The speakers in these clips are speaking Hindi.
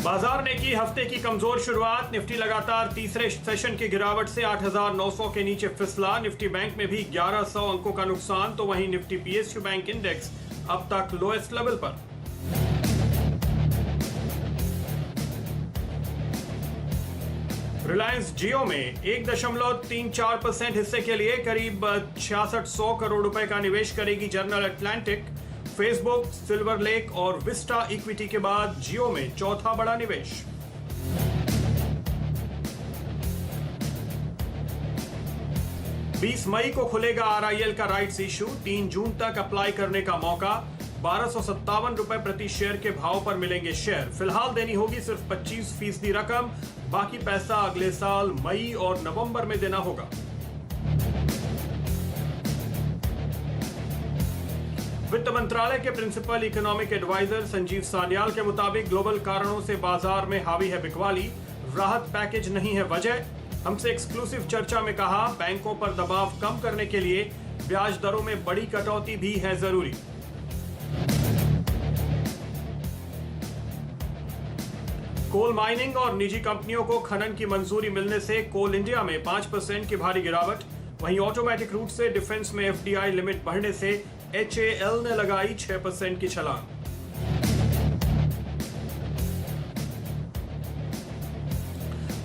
बाजार ने की हफ्ते की कमजोर शुरुआत। निफ्टी लगातार तीसरे सेशन की गिरावट से 8,900 के नीचे फिसला। निफ्टी बैंक में भी 1100 अंकों का नुकसान, तो वहीं निफ्टी पीएसयू बैंक इंडेक्स अब तक लोएस्ट लेवल पर। रिलायंस जियो में 1.34% हिस्से के लिए करीब 6600 करोड़ रुपए का निवेश करेगी general Atlantic. Facebook, silver lake और विस्टा इक्विटी के बाद जियो में चौथा बड़ा निवेश। बीस मई को खुलेगा आरआईएल का राइट्स इशू। 3 जून तक अप्लाई करने का मौका। 1257 रुपए प्रति शेयर के भाव पर मिलेंगे शेयर। फिलहाल देनी होगी सिर्फ 25% रकम, बाकी पैसा अगले साल मई और नवंबर में देना होगा। वित्त मंत्रालय के principal economic adviser Sanjeev Sanyal के मुताबिक ग्लोबल कारणों से बाजार में हावी है बिकवाली। राहत पैकेज नहीं है वजह। हमसे एक्सक्लूसिव चर्चा में कहा, बैंकों पर दबाव कम करने के लिए ब्याज दरों में बड़ी कटौती भी है जरूरी। कोल माइनिंग और निजी कंपनियों को खनन की मंजूरी मिलने से कोल इंडिया में 5% की भारी गिरावट। वहीं ऑटोमेटिक रूट से डिफेंस में एफडीआई लिमिट बढ़ने से एचएएल ने लगाई 6% की छलांग।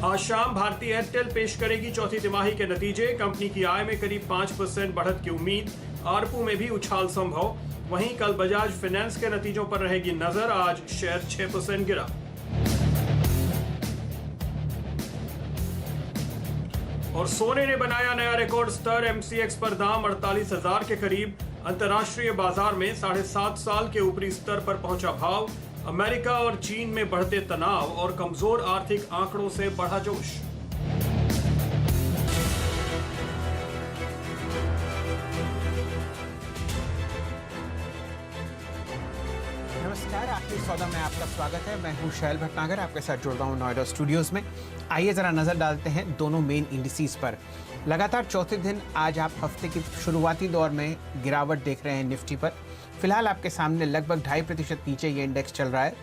आज शाम भारतीय एयरटेल पेश करेगी चौथी तिमाही के नतीजे। कंपनी की आय में करीब 5% बढ़त की उम्मीद। आरपू में भी उछाल संभव। वहीं कल बजाज फाइनेंस के नतीजों पर रहेगी नजर। आज शेयर 6% गिरा। और सोने ने बनाया नया रिकॉर्ड स्तर। एमसीएक्स पर दाम 48,000 के करीब। अंतर्राष्ट्रीय बाजार में 7.5 साल के ऊपरी स्तर पर पहुंचा भाव। अमेरिका और चीन में बढ़ते तनाव और कमजोर आर्थिक आंकड़ों से बढ़ा जोश। नमस्कार, आखिरी सौदा में आपका स्वागत है। मैं हूं शैल भटनागर, आपके साथ जुड़ रहा हूं नोएडा स्टूडियोज में। आइए जरा नजर डालते हैं दोनों मेन इंडिसेस पर। लगातार चौथे दिन आज आप हफ्ते की शुरुआती दौर में गिरावट देख रहे हैं निफ्टी पर। फिलहाल आपके सामने लगभग 2.5% नीचे ये इंडेक्स चल रहा है।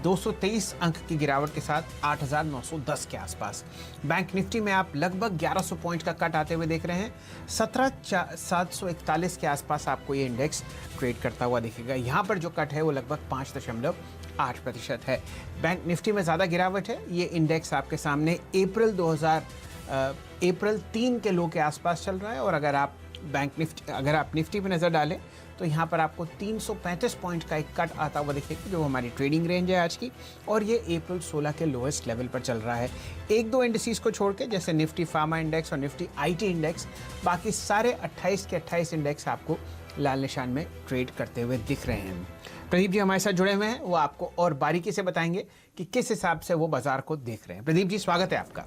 223 अंक की गिरावट के साथ 8,910 के आसपास। बैंक निफ्टी में आप लगभग 1100 पॉइंट का कट आते हुए देख रहे हैं। 17,741 के आसपास आपको ये इंडेक्स ट्रेड करता हुआ दिखेगा। यहाँ पर जो कट है वो लगभग 5.8% है। बैंक निफ्टी में ज़्यादा गिरावट है। ये इंडेक्स आपके सामने अप्रैल 3 के लो के आसपास चल रहा है। और अगर आप निफ्टी पे नज़र डालें तो यहाँ पर आपको 335 पॉइंट का एक कट आता हुआ दिखेगा, जो हमारी ट्रेडिंग रेंज है आज की। और ये अप्रैल 16 के लोएस्ट लेवल पर चल रहा है। 1-2 इंडिसेस को छोड़ के, जैसे निफ्टी फार्मा इंडेक्स और निफ्टी आईटी इंडेक्स, बाकी सारे 28 के 28 इंडेक्स आपको लाल निशान में ट्रेड करते हुए दिख रहे हैं। प्रदीप जी हमारे साथ जुड़े हुए हैं, वो आपको और बारीकी से बताएंगे कि किस हिसाब से वो बाजार को देख रहे हैं। प्रदीप जी, स्वागत है आपका।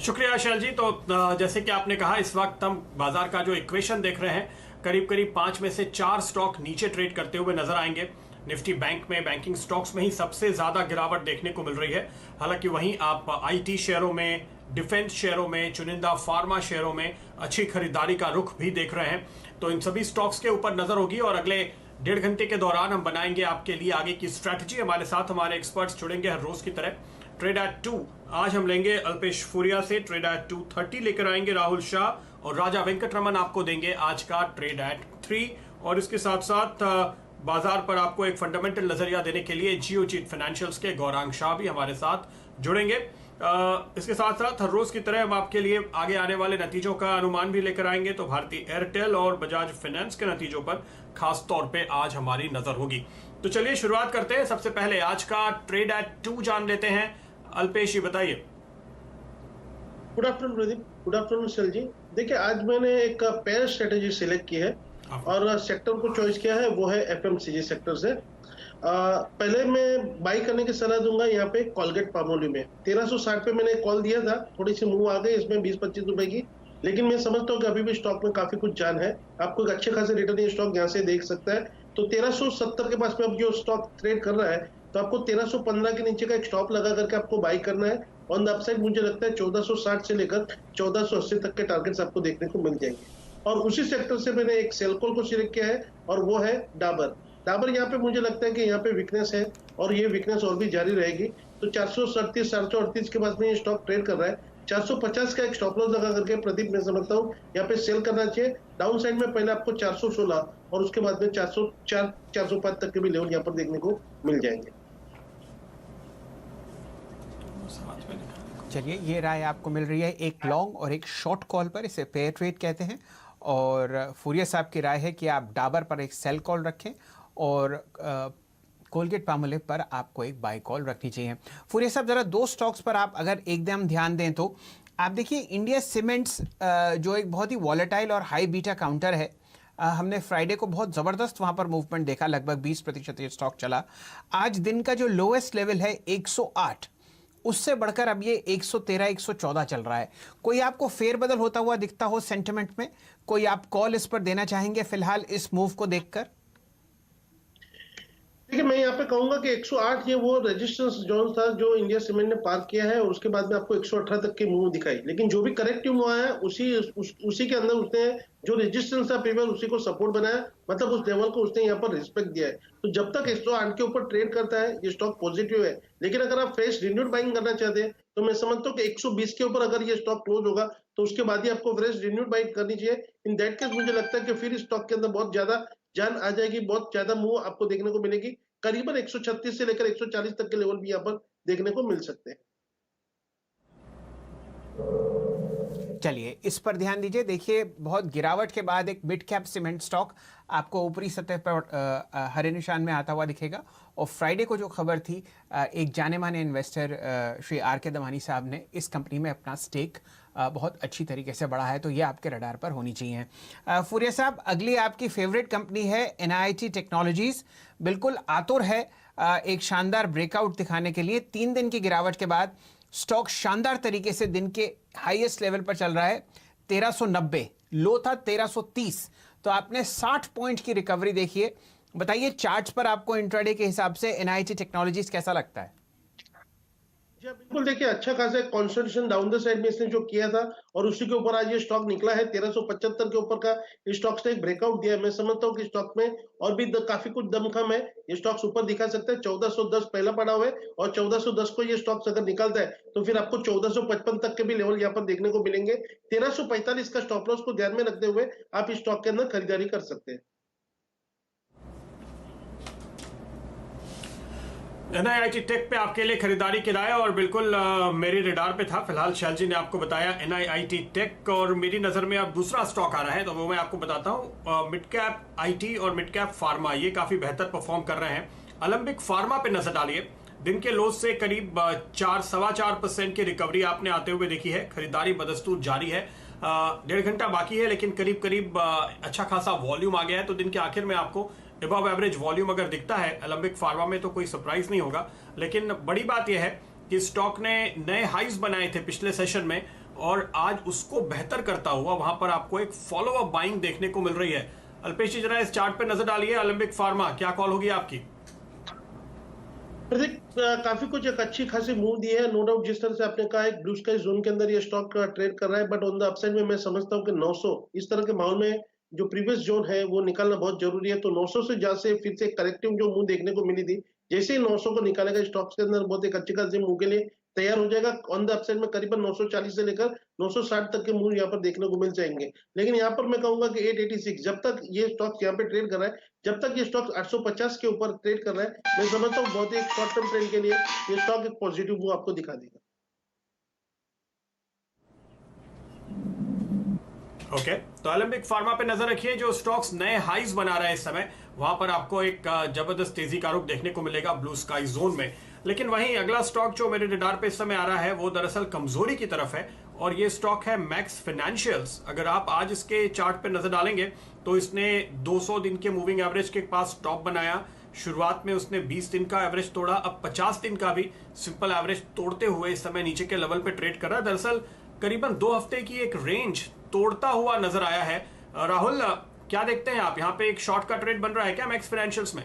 शुक्रिया शैल जी। तो जैसे कि आपने कहा, इस वक्त हम बाजार का जो इक्वेशन देख रहे हैं, करीब 5 में से 4 स्टॉक नीचे ट्रेड करते हुए नजर आएंगे। निफ्टी बैंक में, बैंकिंग स्टॉक्स में ही सबसे ज्यादा गिरावट देखने को मिल रही है। हालांकि वहीं आप आईटी शेयरों में, डिफेंस शेयरों में, चुनिंदा फार्मा शेयरों में अच्छी खरीदारी का रुख भी देख रहे हैं। तो इन सभी स्टॉक्स के ऊपर नजर होगी और अगले 1.5 घंटे के दौरान हम बनाएंगे आपके लिए आगे की स्ट्रैटेजी। हमारे साथ हमारे एक्सपर्ट्स जुड़ेंगे हर रोज की तरह। ट्रेड एट 2 आज हम लेंगे अल्पेश फूरिया से। ट्रेड एट 2:30 लेकर आएंगे राहुल शाह और राजा वेंकटरमन आपको देंगे आज का ट्रेड एट 3। और इसके साथ साथ बाजार पर आपको एक फंडामेंटल नजरिया देने के लिए जियोजीत फाइनेंशियल्स के गौरांग शाह भी हमारे साथ जुड़ेंगे। इसके साथ साथ हर रोज की तरह हम आपके लिए आगे आने वाले नतीजों का अनुमान भी लेकर आएंगे। तो भारतीय एयरटेल और बजाज फाइनेंस के नतीजों पर खास तौर पे आज हमारी नजर होगी। तो चलिए शुरुआत करते हैं। सबसे पहले आज का ट्रेड एट 2 जान लेते हैं। अल्पेश जी बताइए। Good afternoon Pradeep. Good afternoon Shail ji. देखिए, आज मैंने एक पेयर स्ट्रेटेजी सिलेक्ट की है और सेक्टर को चॉइस किया है, वो है एफएमसीजी सेक्टर से। पहले मैं बाई करने की सलाह दूंगा यहाँ पे कोलगेट पामोलिव में। 1360 पे मैंने कॉल दिया था, थोड़ी सी मूव आ गई इसमें 20-25 रुपए की, लेकिन मैं समझता हूँ कि अभी भी स्टॉक में काफी कुछ जान है। आपको एक अच्छे खासे रिटर्न ये स्टॉक यहाँ से देख सकता है। तो 1370 के पास में अब जो स्टॉक ट्रेड कर रहा है, तो आपको 1315 के नीचे का एक स्टॉप लगा करके आपको बाई करना है। ऑन द अपसाइड मुझे लगता है 1460 से लेकर 1480 तक के टारगेट्स आपको देखने को मिल जाएंगे। और उसी सेक्टर से मैंने एक सेल कॉल को सिलेक्ट किया है और वो है डाबर। डाबर यहाँ पे मुझे लगता है कि यहाँ पे वीकनेस है और ये वीकनेस और भी जारी रहेगी। तो 437 438 के पास में ये स्टॉक ट्रेड कर रहा है। 450 का एक स्टॉप लॉस लगा करके प्रदीप मैं समझता हूँ यहाँ पे सेल करना चाहिए। डाउन साइड में पहले आपको 416 और उसके बाद में 404 405 तक के भी लेवल यहाँ पर देखने को मिल जाएंगे। चलिए, ये राय आपको मिल रही है एक लॉन्ग और एक शॉर्ट कॉल पर, इसे पेयर ट्रेड कहते हैं। और फूरिया साहब की राय है कि आप डाबर पर एक सेल कॉल रखें और कोलगेट पामोलिव पर आपको एक बाय कॉल रखनी चाहिए। फूरिया साहब, ज़रा दो स्टॉक्स पर आप अगर एकदम ध्यान दें तो आप देखिए, इंडिया सीमेंट्स जो एक बहुत ही वॉलेटाइल और हाई बीटा काउंटर है, हमने फ्राइडे को बहुत ज़बरदस्त वहाँ पर मूवमेंट देखा, लगभग 20% ये स्टॉक चला। आज दिन का जो लोएस्ट लेवल है 108, उससे बढ़कर अब ये 113 114 चल रहा है। कोई आपको फेरबदल होता हुआ दिखता हो सेंटिमेंट में? कोई आप कॉल इस पर देना चाहेंगे फिलहाल इस मूव को देखकर? देखिए, मैं यहाँ पे कहूंगा कि 108 ये वो रेजिस्टेंस जोन था जो इंडिया सीमेंट ने पार किया है और उसके बाद में आपको 118 तक की मूव दिखाई। लेकिन जो भी करेक्टिव मूव आया उसी के अंदर उसने जो रेजिस्टेंस था प्रीवियस उसी को सपोर्ट बनाया, मतलब उस लेवल को उसने यहाँ पर रिस्पेक्ट दिया है। तो जब तक 108 के ऊपर ट्रेड करता है ये स्टॉक पॉजिटिव है। लेकिन अगर आप फ्रेश रिन्यूड बाइंग करना चाहते हैं तो मैं समझता हूँ कि 120 के ऊपर अगर ये स्टॉक क्लोज होगा तो उसके बाद ही आपको फ्रेश रिन्यूड बाइंग करनी चाहिए। इन दैट केस मुझे लगता है कि फिर स्टॉक के अंदर बहुत ज्यादा जान आ जाएगी, बहुत ज्यादा मूव आपको देखने को मिलेगी। करीबन 136 से लेकर 140 तक के लेवल भी यहाँ पर देखने को मिल सकते हैं। चलिए, इस पर ध्यान दीजिए। देखिए, बहुत गिरावट के बाद एक मिड कैप सीमेंट स्टॉक आपको ऊपरी सतह पर हरे निशान में आता हुआ दिखेगा। और फ्राइडे को जो खबर थी, एक जाने माने इन्वेस्टर श्री आर के दमानी साहब ने इस कंपनी में अपना स्टेक बहुत अच्छी तरीके से बढ़ा है, तो ये आपके रडार पर होनी चाहिए। फूरिया साहब, अगली आपकी फेवरेट कंपनी है NIIT टेक्नोलॉजीज। बिल्कुल आतुर है एक शानदार ब्रेकआउट दिखाने के लिए। 3 दिन की गिरावट के बाद स्टॉक शानदार तरीके से दिन के हाईएस्ट लेवल पर चल रहा है 1390, लो था 1330, तो आपने 60 पॉइंट की रिकवरी देखी है। बताइए, चार्ट्स पर आपको इंट्राडे के हिसाब से NIIT टेक्नोलॉजीज कैसा लगता है? जी बिल्कुल, देखिए अच्छा खासा कंसोलिडेशन डाउन द साइड में इसने जो किया था और उसी के ऊपर आज ये स्टॉक निकला है 1375 के ऊपर का। इस स्टॉक ने एक ब्रेकआउट दिया है। मैं समझता हूँ कि स्टॉक में और भी काफी कुछ दमखम है, ये स्टॉक ऊपर दिखा सकता है। 1410 पहला पड़ा हुआ है और 1410 को ये स्टॉक अगर निकलता है तो फिर आपको 1455 तक के भी लेवल यहाँ पर देखने को मिलेंगे। 1345 का स्टॉप लॉस को ध्यान में रखते हुए आप इस स्टॉक के अंदर खरीदारी कर सकते हैं। NIIT टेक पे आपके लिए खरीदारी की राय और बिल्कुल मेरी रडार पे था। फिलहाल शैल जी ने आपको बताया NIIT टेक, और मेरी नज़र में अब दूसरा स्टॉक आ रहा है तो वो मैं आपको बताता हूँ। मिड कैप IT और मिड कैप फार्मा ये काफ़ी बेहतर परफॉर्म कर रहे हैं। अलम्बिक फार्मा पे नजर डालिए, दिन के लोज से करीब 4.25% की रिकवरी आपने आते हुए देखी है। खरीदारी बदस्तूर जारी है। 1.5 घंटा बाकी है लेकिन करीब करीब अच्छा खासा वॉल्यूम आ गया है। तो दिन के आखिर में आपको अबव एवरेज वॉल्यूम अगर दिखता है अलम्बिक फार्मा में तो कोई सरप्राइज नहीं होगा। लेकिन बड़ी बात यह है कि स्टॉक ने नए हाइज बनाए थे पिछले सेशन में और आज उसको बेहतर करता हुआ वहां पर आपको एक फॉलो अप बाइंग देखने को मिल रही है। अल्पेश जी, जरा इस चार्ट पे नजर डालिए, अलम्बिक फार्मा क्या कॉल होगी आपकी? प्रदीप, काफी कुछ एक अच्छी खासी मूव दी है, नो डाउट। जिस तरह से आपने कहा एक ब्लू स्काई जोन के अंदर ये स्टॉक ट्रेड कर रहा है, बट ऑन द अपसाइड में मैं समझता हूँ कि 900 इस तरह के माहौल में जो प्रीवियस जोन है वो निकालना बहुत जरूरी है। तो 900 से जहाँ से फिर से करेक्टिव जो मूव देखने को मिली थी, जैसे ही 900 को निकालेगा स्टॉक्स के अंदर बहुत एक अच्छी खासी मूव के लिए तैयार हो जाएगा। ऑन द अपसाइड में करीबन 940 से लेकर 960 तक के मूव यहाँ पर देखने को मिल जाएंगे। लेकिन यहाँ पर मैं कहूंगा कि 886 जब तक ये स्टॉक यहाँ पे ट्रेड कर रहा है, जब तक ये स्टॉक 850 के ऊपर ट्रेड कर रहा है, मैं समझता हूँ बहुत ही शॉर्ट टर्म ट्रेंड के लिए ये स्टॉक एक पॉजिटिव मूव आपको दिखा देगा। ओके, तो अलम्बिक फार्मा पे नजर रखिए। जो स्टॉक्स नए हाइज बना रहे हैं इस समय, वहां पर आपको एक जबरदस्त तेजी का रुख देखने को मिलेगा ब्लू स्काई जोन में। लेकिन वहीं अगला स्टॉक जो मेरे रडार पे इस समय आ रहा है वो दरअसल कमजोरी की तरफ है और ये स्टॉक है मैक्स फाइनेंशियल्स। अगर आप आज इसके चार्ट पे नजर डालेंगे तो इसने 200 दिन के मूविंग एवरेज के पास टॉप बनाया। शुरुआत में उसने 20 दिन का एवरेज तोड़ा, अब 50 दिन का भी सिंपल एवरेज तोड़ते हुए इस समय नीचे के लेवल पे ट्रेड कर रहा है। दरअसल करीबन 2 हफ्ते की एक रेंज तोड़ता हुआ नजर आया है। राहुल, क्या देखते हैं आप? यहाँ पे एक शॉर्ट का ट्रेड बन रहा है क्या मैक्स फाइनेंशियल्स में?